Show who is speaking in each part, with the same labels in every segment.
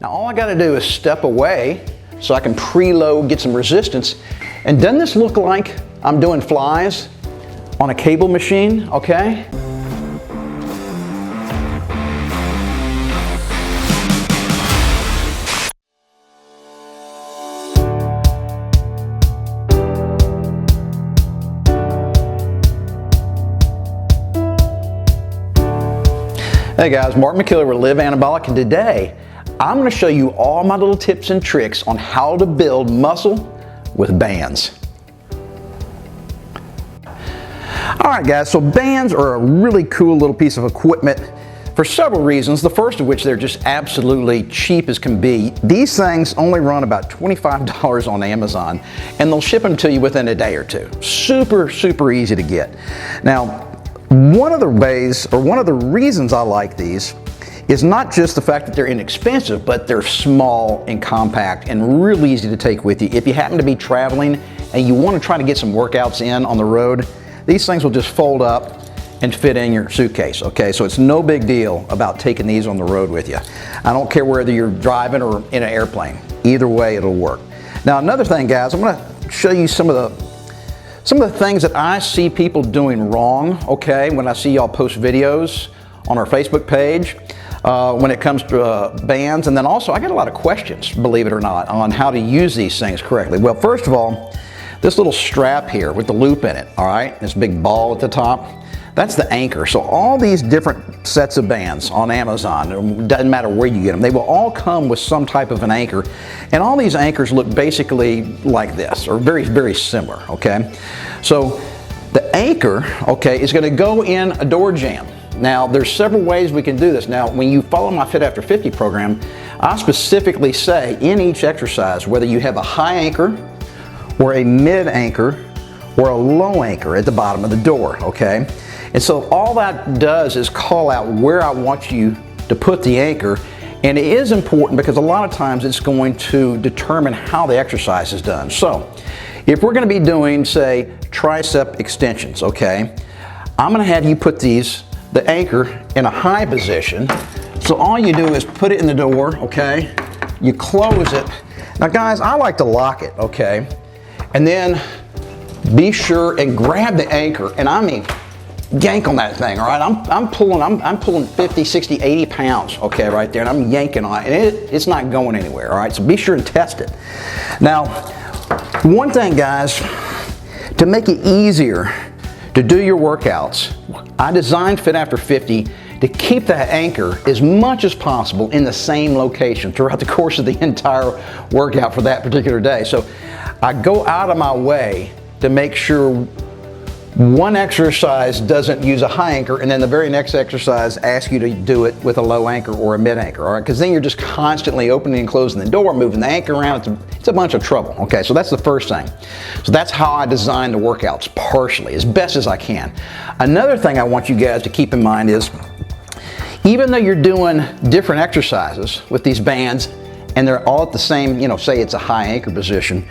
Speaker 1: Now all I gotta do is step away so I can preload, get some resistance. And doesn't this look like I'm doing flies on a cable machine, okay? Hey guys, Mark McKilley with Live Anabolic, and today I'm going to show you all my little tips and tricks on how to build muscle with bands. Alright guys, so bands are a really cool little piece of equipment for several reasons. The first of which, they're just absolutely cheap as can be. These things only run about $25 on Amazon, and they'll ship them to you within a day or two. Super easy to get. Now, one of the ways, or one of the reasons I like these is not just the fact that they're inexpensive, but they're small and compact and really easy to take with you. If you happen to be traveling and you want to try to get some workouts in on the road, these things will just fold up and fit in your suitcase, okay? So it's no big deal about taking these on the road with you. I don't care whether you're driving or in an airplane. Either way, it'll work. Now, another thing, guys, I'm gonna show you some of the things that I see people doing wrong, okay, when I see y'all post videos on our Facebook page when it comes to bands. And then also, I get a lot of questions, believe it or not, on how to use these things correctly. Well, first of all, this little strap here with the loop in it, all right, this big ball at the top, that's the anchor. So all these different sets of bands on Amazon, it doesn't matter where you get them, they will all come with some type of an anchor. And all these anchors look basically like this, or very similar, okay? So the anchor, okay, is gonna go in a door jamb. Now, there's several ways we can do this. Now, when you follow my Fit After 50 program, I specifically say in each exercise, whether you have a high anchor or a mid anchor or a low anchor at the bottom of the door, okay? And so all that does is call out where I want you to put the anchor. And it is important because a lot of times it's going to determine how the exercise is done. So if we're going to be doing, say, tricep extensions, okay, I'm going to have you put the anchor in a high position. So all you do is put it in the door, okay, you close it. Now guys, I like to lock it, okay, and then be sure and grab the anchor, and I mean yank on that thing, all right? I'm pulling 50, 60, 80 pounds, okay, right there, and I'm yanking on it, and it's not going anywhere, all right? So be sure and test it. Now, one thing, guys, to make it easier to do your workouts, I designed Fit After 50 to keep that anchor as much as possible in the same location throughout the course of the entire workout for that particular day. So I go out of my way to make sure one exercise doesn't use a high anchor, and then the very next exercise asks you to do it with a low anchor or a mid anchor, all right? Because then you're just constantly opening and closing the door, moving the anchor around. It's a bunch of trouble, okay? So that's the first thing. So that's how I design the workouts partially, as best as I can. Another thing I want you guys to keep in mind is, even though you're doing different exercises with these bands, and they're all at the same, you know, say it's a high anchor position,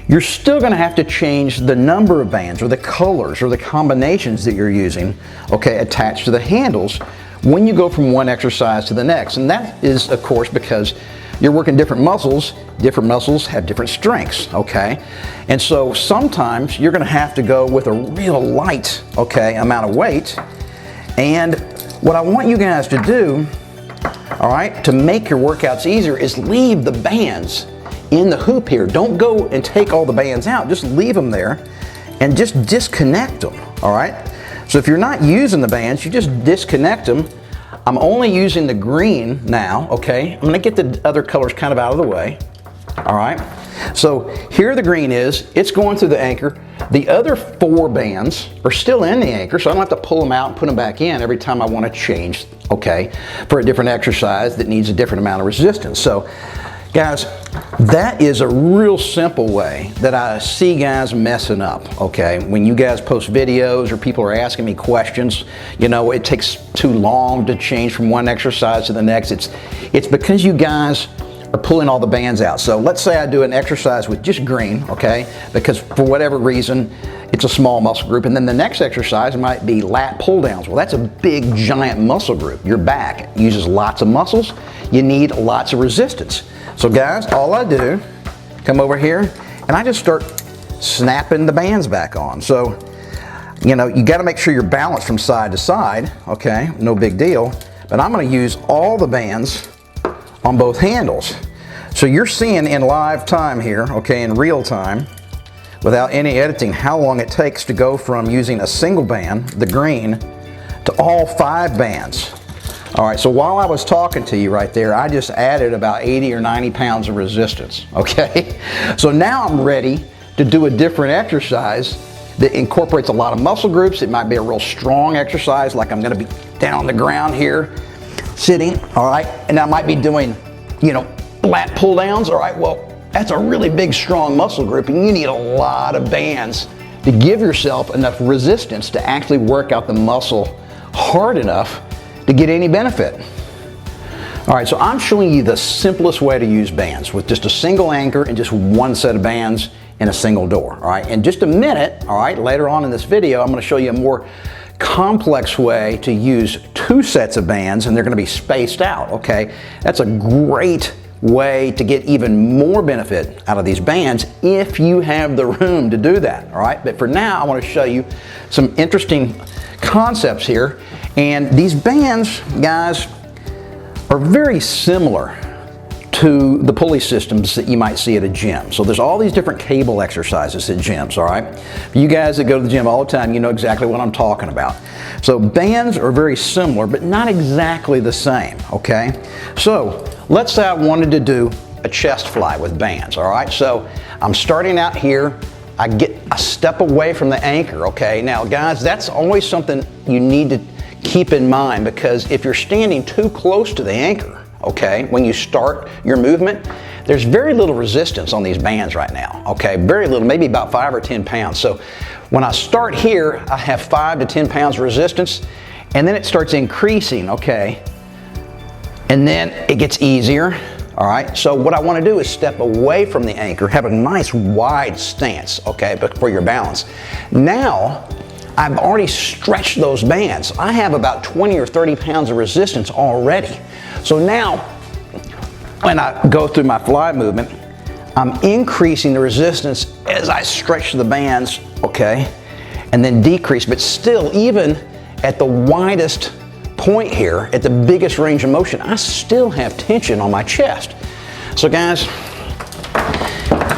Speaker 1: you're still going to have to change the number of bands or the colors or the combinations that you're using, okay, attached to the handles when you go from one exercise to the next. And that is, of course, because you're working different muscles have different strengths, okay? And so sometimes you're going to have to go with a real light, okay, amount of weight. And what I want you guys to do, all right, to make your workouts easier is leave the bands in the hoop here. Don't go and take all the bands out, just leave them there and just disconnect them, all right? So if you're not using the bands, you just disconnect them. I'm only using the green now, okay? I'm gonna get the other colors kind of out of the way, all right? So here the green is, it's going through the anchor. The other 4 bands are still in the anchor, so I don't have to pull them out and put them back in every time I want to change, okay, for a different exercise that needs a different amount of resistance. So guys, that is a real simple way that I see guys messing up, okay? When you guys post videos or people are asking me questions, you know, it takes too long to change from one exercise to the next. It's because you guys are pulling all the bands out. So let's say I do an exercise with just green, okay, because for whatever reason, it's a small muscle group, and then the next exercise might be lat pull downs. Well, that's a big, giant muscle group. Your back uses lots of muscles. You need lots of resistance. So guys, all I do, come over here, and I just start snapping the bands back on. So, you know, you gotta make sure you're balanced from side to side, okay, no big deal, but I'm gonna use all the bands on both handles. So you're seeing in live time here, okay, in real time, without any editing, how long it takes to go from using a single band, the green, to all 5 bands. All right, so while I was talking to you right there, I just added about 80 or 90 pounds of resistance, okay? So now I'm ready to do a different exercise that incorporates a lot of muscle groups. It might be a real strong exercise, like I'm gonna be down on the ground here, sitting, all right? And I might be doing, you know, lat pull downs, all right? Well, that's a really big, strong muscle group, and you need a lot of bands to give yourself enough resistance to actually work out the muscle hard enough to get any benefit. All right, so I'm showing you the simplest way to use bands with just a single anchor and just one set of bands in a single door, all right? In just a minute, all right, later on in this video, I'm gonna show you a more complex way to use 2 sets of bands, and they're gonna be spaced out, okay? That's a great way to get even more benefit out of these bands if you have the room to do that, all right? But for now, I wanna show you some interesting concepts here, and these bands, guys, are very similar to the pulley systems that you might see at a gym. So there's all these different cable exercises at gyms, all right? For you guys that go to the gym all the time, you know exactly what I'm talking about. So bands are very similar, but not exactly the same, okay? So let's say I wanted to do a chest fly with bands, all right? So I'm starting out here, I get a step away from the anchor, okay? Now guys, that's always something you need to keep in mind, because if you're standing too close to the anchor, okay, when you start your movement, there's very little resistance on these bands right now, okay? Very little, maybe about 5 or 10 pounds. So when I start here, I have 5 to 10 pounds of resistance, and then it starts increasing, okay? And then it gets easier, all right? So what I wanna do is step away from the anchor, have a nice wide stance, okay, but for your balance. Now, I've already stretched those bands. I have about 20 or 30 pounds of resistance already. So now, when I go through my fly movement, I'm increasing the resistance as I stretch the bands, okay, and then decrease, but still, even at the widest point here, at the biggest range of motion, I still have tension on my chest. So guys,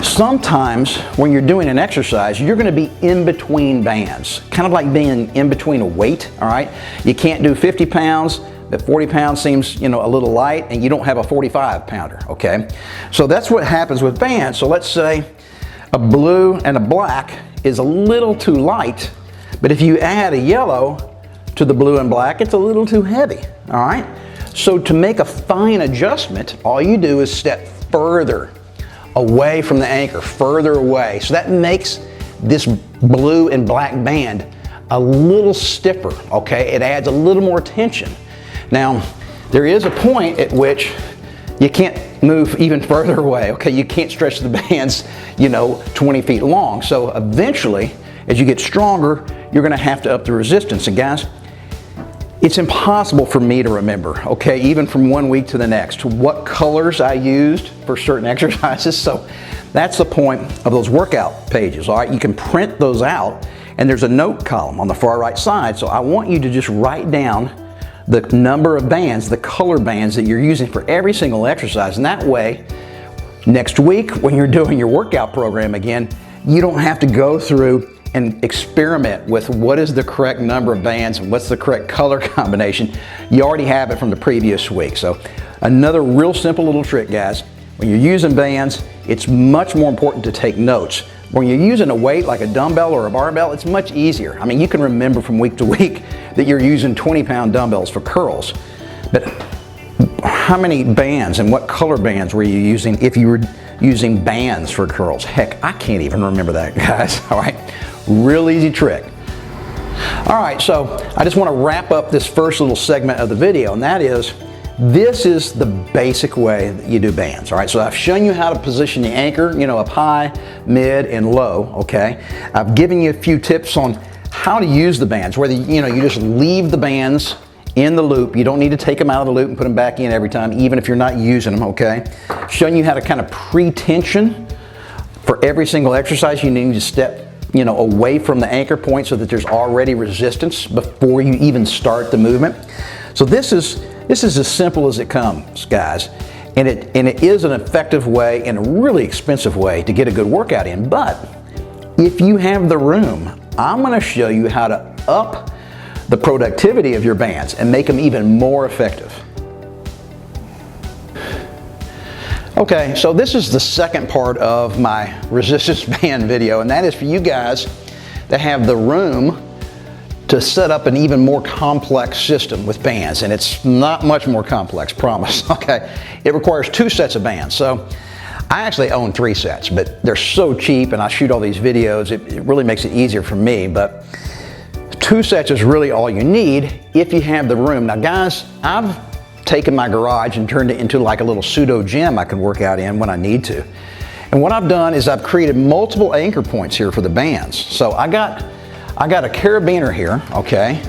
Speaker 1: sometimes when you're doing an exercise, you're gonna be in between bands, kind of like being in between a weight, all right? You can't do 50 pounds, but 40 pounds seems, you know, a little light, and you don't have a 45 pounder, okay? So that's what happens with bands. So let's say a blue and a black is a little too light, but if you add a yellow to the blue and black, it's a little too heavy, all right? So to make a fine adjustment, all you do is step further away from the anchor, further away. So that makes this blue and black band a little stiffer, okay? It adds a little more tension. Now, there is a point at which you can't move even further away, okay? You can't stretch the bands, you know, 20 feet long. So eventually, as you get stronger, you're gonna have to up the resistance. And guys, it's impossible for me to remember, okay, even from one week to the next, what colors I used for certain exercises. So that's the point of those workout pages, all right? You can print those out, and there's a note column on the far right side. So I want you to just write down the number of bands, the color bands that you're using for every single exercise. And that way, next week when you're doing your workout program again, you don't have to go through and experiment with what is the correct number of bands and what's the correct color combination. You already have it from the previous week. So another real simple little trick, guys. When you're using bands, it's much more important to take notes. When you're using a weight like a dumbbell or a barbell, it's much easier. I mean, you can remember from week to week that you're using 20-pound dumbbells for curls. But how many bands and what color bands were you using if you were using bands for curls? Heck, I can't even remember that, guys, all right? Real easy trick. All right, so I just want to wrap up this first little segment of the video, and that is this is the basic way that you do bands. All right, so I've shown you how to position the anchor, you know, up high, mid, and low, okay? I've given you a few tips on how to use the bands, whether, you know, you just leave the bands in the loop. You don't need to take them out of the loop and put them back in every time, even if you're not using them, okay? Showing you how to kind of pre-tension for every single exercise. You need to step, you know, away from the anchor point so that there's already resistance before you even start the movement. So this is as simple as it comes, guys. And it is an effective way and a really expensive way to get a good workout in. But if you have the room, I'm going to show you how to up the productivity of your bands and make them even more effective. Okay, so this is the second part of my resistance band video, and that is for you guys that have the room to set up an even more complex system with bands. And it's not much more complex, promise, okay? It requires 2 sets of bands. So I actually own 3 sets, but they're so cheap and I shoot all these videos, it really makes it easier for me. But 2 sets is really all you need if you have the room. Now guys, I've taken my garage and turned it into like a little pseudo gym I can work out in when I need to. And what I've done is I've created multiple anchor points here for the bands. So I got a carabiner here, okay?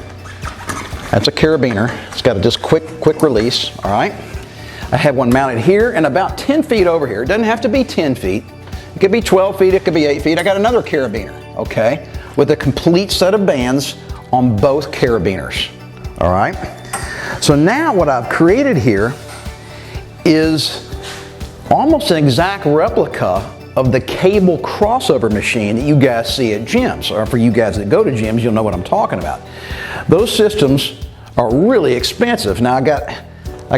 Speaker 1: That's a carabiner. It's got a just quick release, all right? I have one mounted here and about 10 feet over here. It doesn't have to be 10 feet. It could be 12 feet, it could be 8 feet. I got another carabiner, okay? With a complete set of bands on both carabiners, all right? So now what I've created here is almost an exact replica of the cable crossover machine that you guys see at gyms, or for you guys that go to gyms, you'll know what I'm talking about. Those systems are really expensive. Now I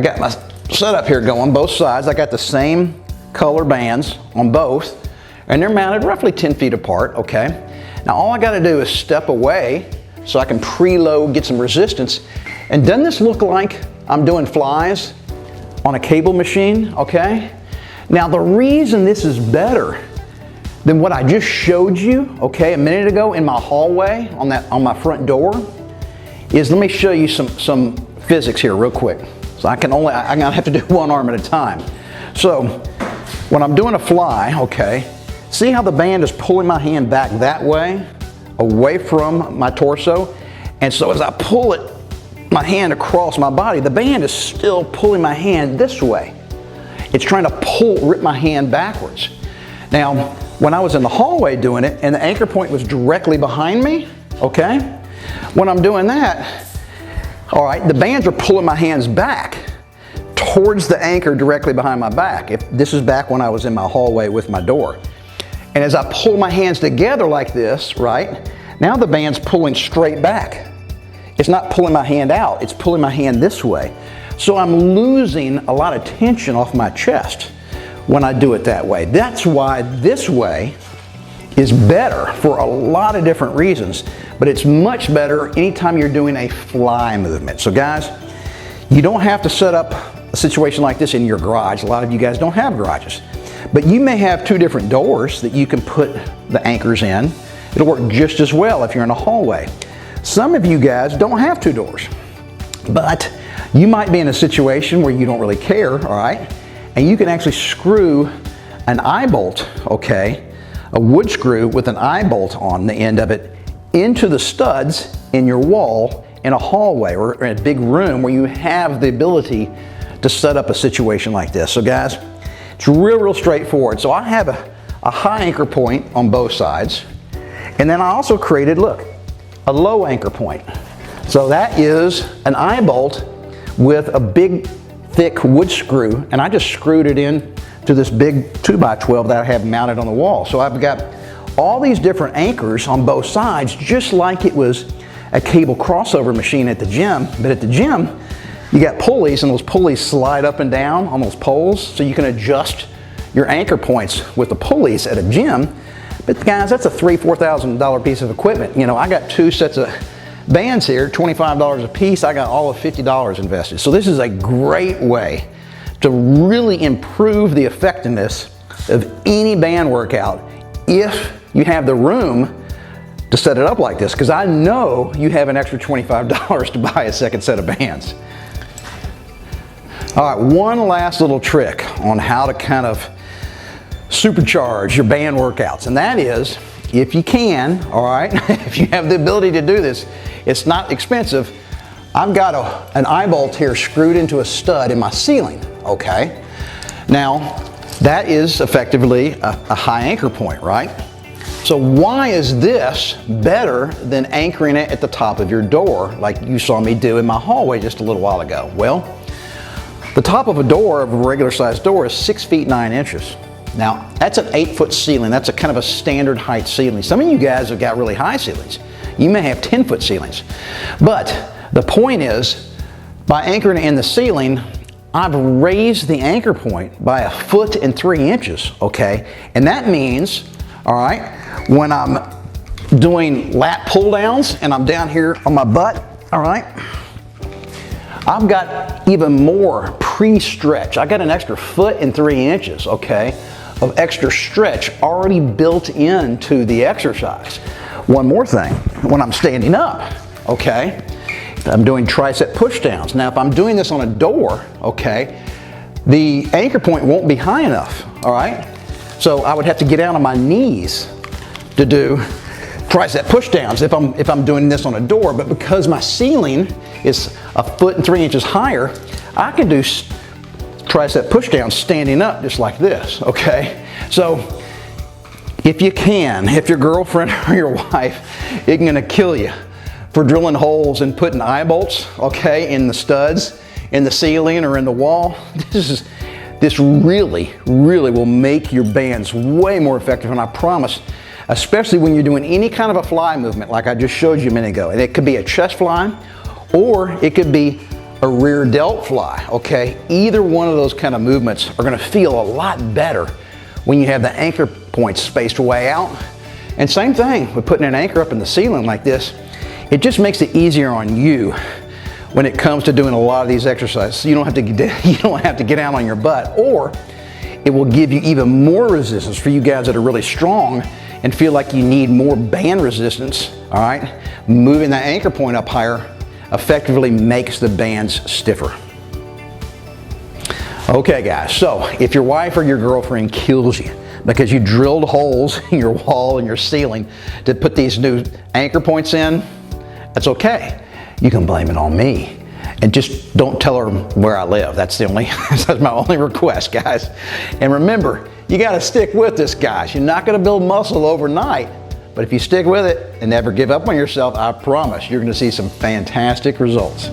Speaker 1: got my setup here going, both sides. I got the same color bands on both, and they're mounted roughly 10 feet apart, okay? Now all I gotta do is step away so I can preload, get some resistance. And doesn't this look like I'm doing flies on a cable machine, okay? Now the reason this is better than what I just showed you, okay, a minute ago in my hallway on my front door is, let me show you some physics here real quick. So I'm gonna have to do one arm at a time. So when I'm doing a fly, okay, see how the band is pulling my hand back that way, away from my torso? And so as I pull it, my hand across my body, the band is still pulling my hand this way. It's trying to rip my hand backwards. Now, when I was in the hallway doing it and the anchor point was directly behind me, okay? When I'm doing that, all right, the bands are pulling my hands back towards the anchor directly behind my back. This is back when I was in my hallway with my door. And as I pull my hands together like this, right, now the band's pulling straight back. It's not pulling my hand out, it's pulling my hand this way. So I'm losing a lot of tension off my chest when I do it that way. That's why this way is better for a lot of different reasons, but it's much better anytime you're doing a fly movement. So guys, you don't have to set up a situation like this in your garage. A lot of you guys don't have garages, but you may have 2 different doors that you can put the anchors in. It'll work just as well if you're in a hallway. Some of you guys don't have 2 doors, but you might be in a situation where you don't really care, all right? And you can actually screw an eye bolt, okay, a wood screw with an eye bolt on the end of it into the studs in your wall in a hallway or in a big room where you have the ability to set up a situation like this. So guys, it's real straightforward. So I have a high anchor point on both sides, and then I also created, look, a low anchor point. So that is an eye bolt with a big thick wood screw, and I just screwed it in to this big 2x12 that I have mounted on the wall. So I've got all these different anchors on both sides, just like it was a cable crossover machine at the gym. But at the gym, you got pulleys, and those pulleys slide up and down on those poles, so you can adjust your anchor points with the pulleys at a gym. But guys, that's a $3,000-$4,000 piece of equipment. You know, I got 2 sets of bands here, $25 a piece. I got all of $50 invested. So this is a great way to really improve the effectiveness of any band workout if you have the room to set it up like this, because I know you have an extra $25 to buy a second set of bands. All right, one last little trick on how to kind of supercharge your band workouts, and that is, if you can, all right, if you have the ability to do this, it's not expensive. I've got an eye bolt here screwed into a stud in my ceiling, okay? Now, that is effectively a high anchor point, right? So why is this better than anchoring it at the top of your door like you saw me do in my hallway just a little while ago? Well, the top of a door, of a regular sized door, is 6 feet 9 inches. Now, that's an 8-foot ceiling. That's a kind of a standard height ceiling. Some of you guys have got really high ceilings. You may have 10-foot ceilings. But the point is, by anchoring it in the ceiling, I've raised the anchor point by 1 foot and 3 inches, okay? And that means, all right, when I'm doing lat pull downs and I'm down here on my butt, all right, I've got even more pre-stretch. I got an extra 1 foot and 3 inches, okay, of extra stretch already built into the exercise. One more thing, when I'm standing up, okay, I'm doing tricep push downs. Now, if I'm doing this on a door, okay, the anchor point won't be high enough, all right? So I would have to get down on my knees to do tricep push downs if I'm doing this on a door, but because my ceiling is 1 foot and 3 inches higher, I can do tricep push downs standing up just like this, okay? So if you can, if your girlfriend or your wife isn't gonna kill you for drilling holes and putting eye bolts, okay, in the studs, in the ceiling or in the wall, this really will make your bands way more effective, and I promise, especially when you're doing any kind of a fly movement like I just showed you a minute ago. And it could be a chest fly or it could be a rear delt fly, okay? Either one of those kind of movements are gonna feel a lot better when you have the anchor points spaced way out. And same thing with putting an anchor up in the ceiling like this. It just makes it easier on you when it comes to doing a lot of these exercises. You don't have to get down on your butt, or it will give you even more resistance for you guys that are really strong and feel like you need more band resistance, all right? Moving that anchor point up higher effectively makes the bands stiffer. Okay guys, so if your wife or your girlfriend kills you because you drilled holes in your wall and your ceiling to put these new anchor points in, that's okay. You can blame it on me. And just don't tell her where I live. That's my only request, guys. And remember, you gotta stick with this, guys. You're not gonna build muscle overnight, but if you stick with it and never give up on yourself, I promise you're gonna see some fantastic results.